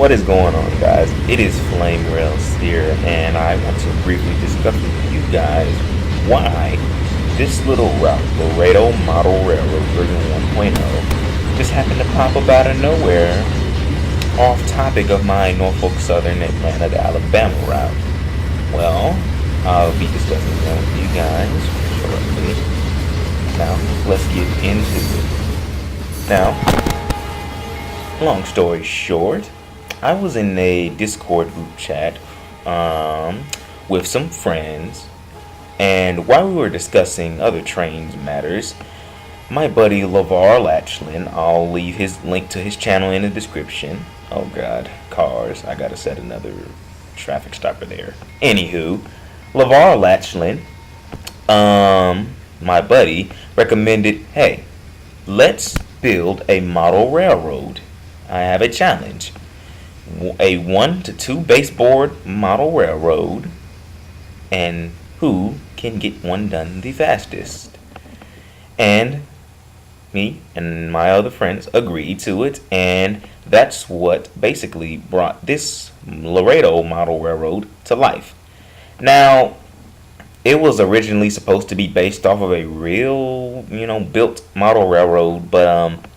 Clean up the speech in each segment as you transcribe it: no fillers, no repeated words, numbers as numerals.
What is going on, guys? It is Flamerailzzz here, and I want to briefly discuss with you guys why this little route, Laredo Model Railroad version 1.0, just happened to pop up out of nowhere off topic of my Norfolk Southern Atlanta to Alabama route. Well, I'll be discussing that with you guys shortly. Now, let's get into it. Now, long story short, I was in a Discord group chat with some friends, and while we were discussing other Trainz matters, my buddy LeVar Latchlin, I'll leave his link to his channel in the description. Oh god, cars, I gotta set another traffic stopper there. Anywho, LeVar Latchlin, my buddy, recommended, hey, let's build a model railroad. I have a challenge. A 1 to 2 baseboard model railroad, and who can get one done the fastest. And me and my other friends agreed to it, and that's what basically brought this Laredo model railroad to life. Now, it was originally supposed to be based off of a real, built model railroad, but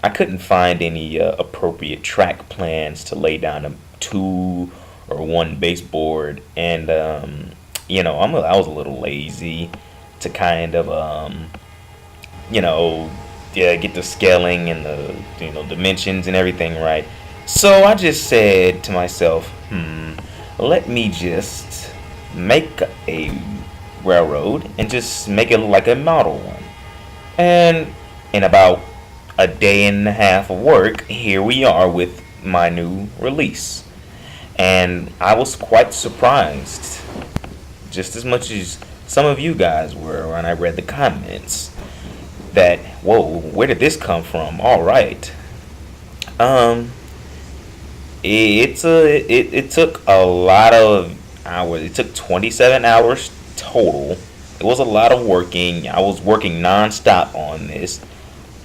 I couldn't find any appropriate track plans to lay down a 2 or 1 baseboard, and I was a little lazy to kind of get the scaling and the dimensions and everything right. So I just said to myself, let me just make a railroad and just make it look like a model one. And in about a day and a half of work, here we are with my new release. And I was quite surprised, just as much as some of you guys were when I read the comments, that, whoa, where did this come from? All right. It took a lot of hours. It took 27 hours total. It was a lot of working. I was working non-stop on this.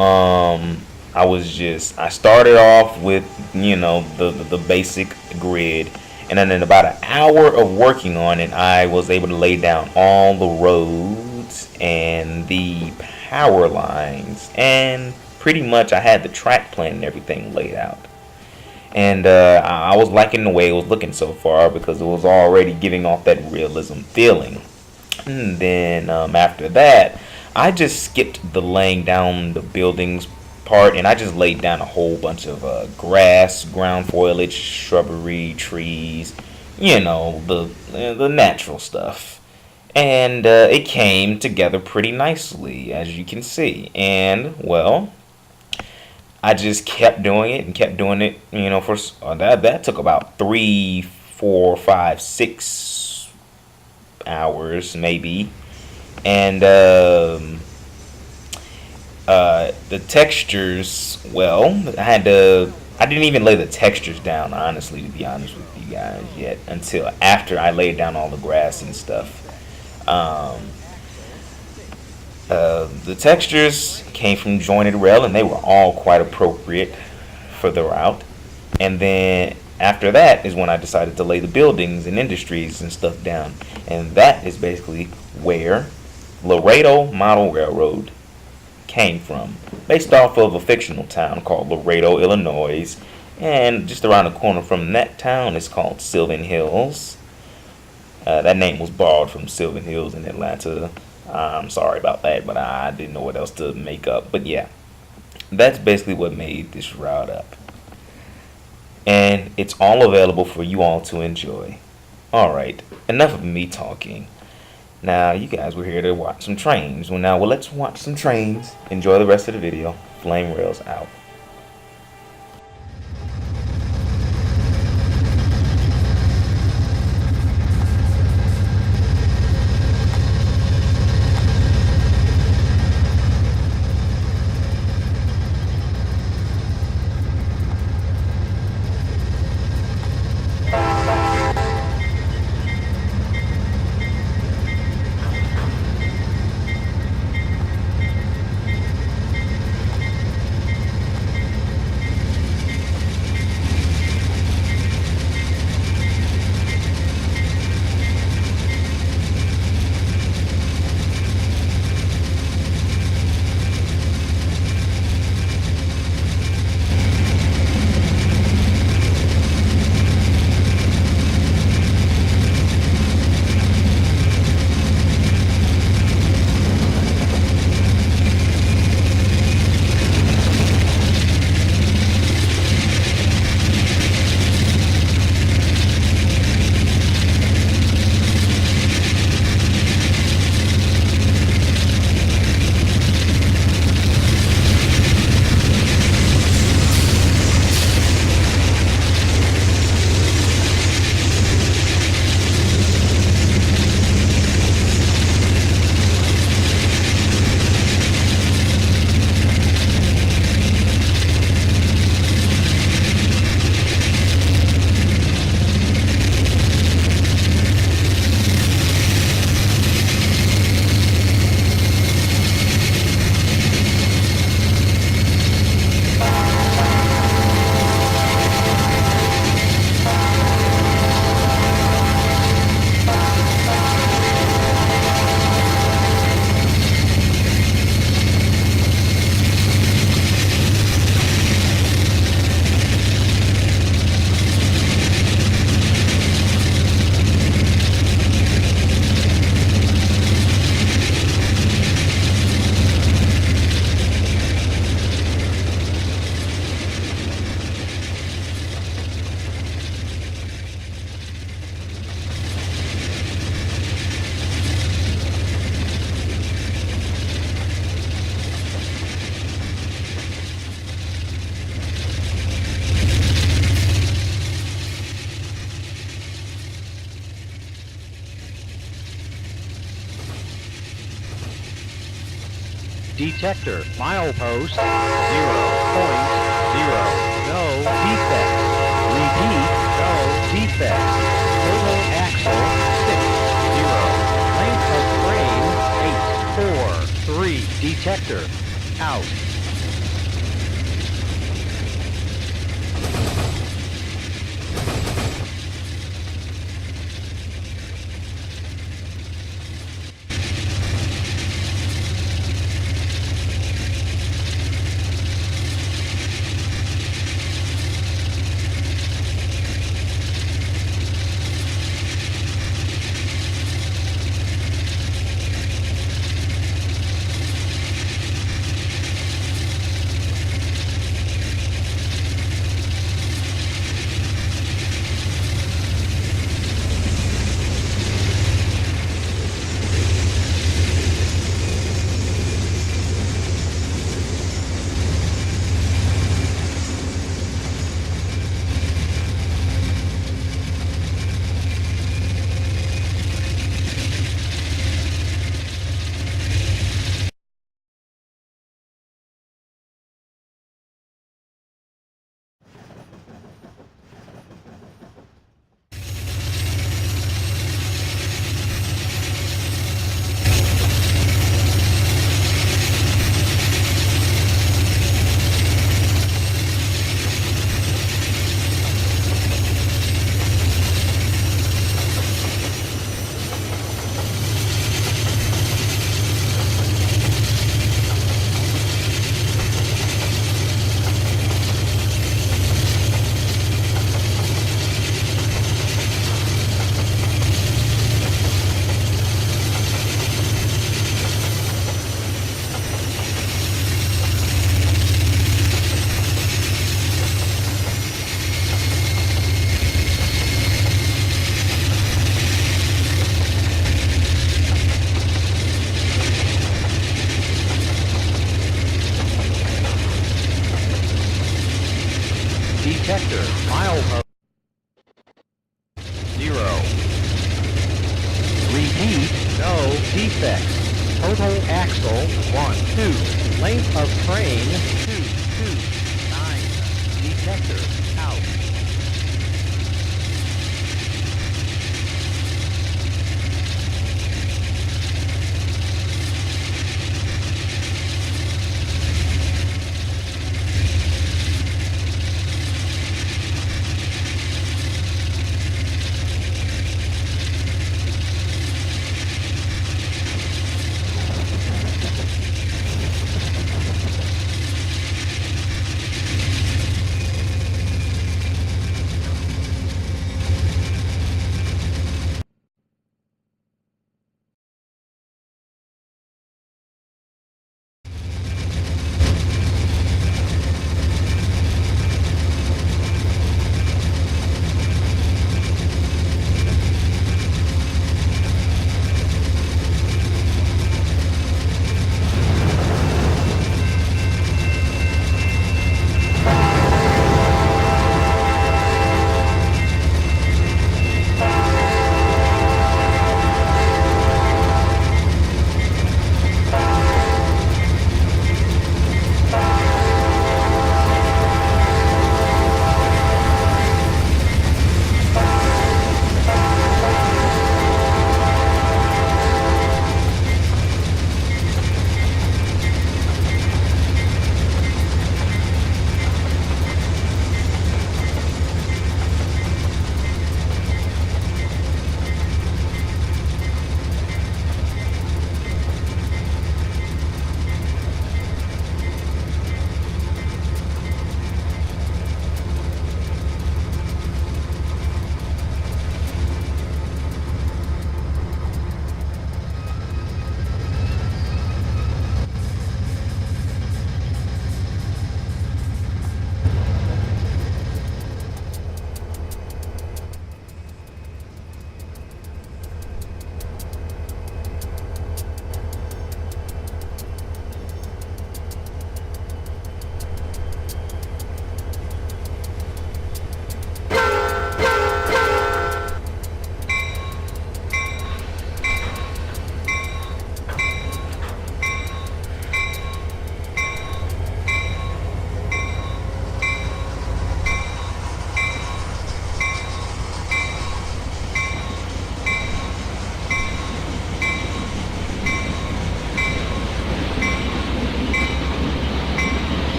I started off with, the basic grid, and then in about an hour of working on it, I was able to lay down all the roads and the power lines, and pretty much I had the track plan and everything laid out. And I was liking the way it was looking so far, because it was already giving off that realism feeling. And then after that, I just skipped the laying down the buildings part, and I just laid down a whole bunch of grass, ground foliage, shrubbery, trees, the natural stuff. And it came together pretty nicely, as you can see. And, well, I just kept doing it and kept doing it, for that took about 3, 4, 5, 6 hours maybe. And the textures, well, I didn't even lay the textures down, honestly, to be honest with you guys, yet, until after I laid down all the grass and stuff. The textures came from jointed rail, and they were all quite appropriate for the route. And then after that is when I decided to lay the buildings and industries and stuff down. And that is basically where Laredo Model Railroad came from, based off of a fictional town called Laredo, Illinois, and just around the corner from that town is called Sylvan Hills. That name was borrowed from Sylvan Hills in Atlanta. I'm sorry about that, but I didn't know what else to make up. But yeah, that's basically what made this route up, and it's all available for you all to enjoy. Alright, enough of me talking. Now, you guys were here to watch some Trainz. Well, let's watch some Trainz. Enjoy the rest of the video. Flamerailzzz out. Detector milepost 0.0. No defects. Repeat, no defects. Total axle 60. Length of frame 843. Detector out. Detector milepost 0. Repeat, no defects. Total axle 1, 2. Length of frame 2, 9. Detector out.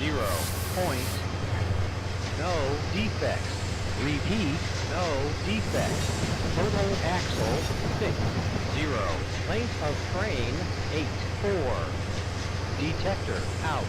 0 points. No defects. Repeat, no defects. Total axle 6, 0. Length of train 8, 4. Detector out.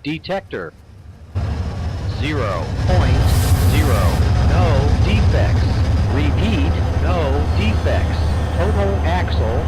Detector 0 points, 0. No defects. Repeat, no defects. Total axle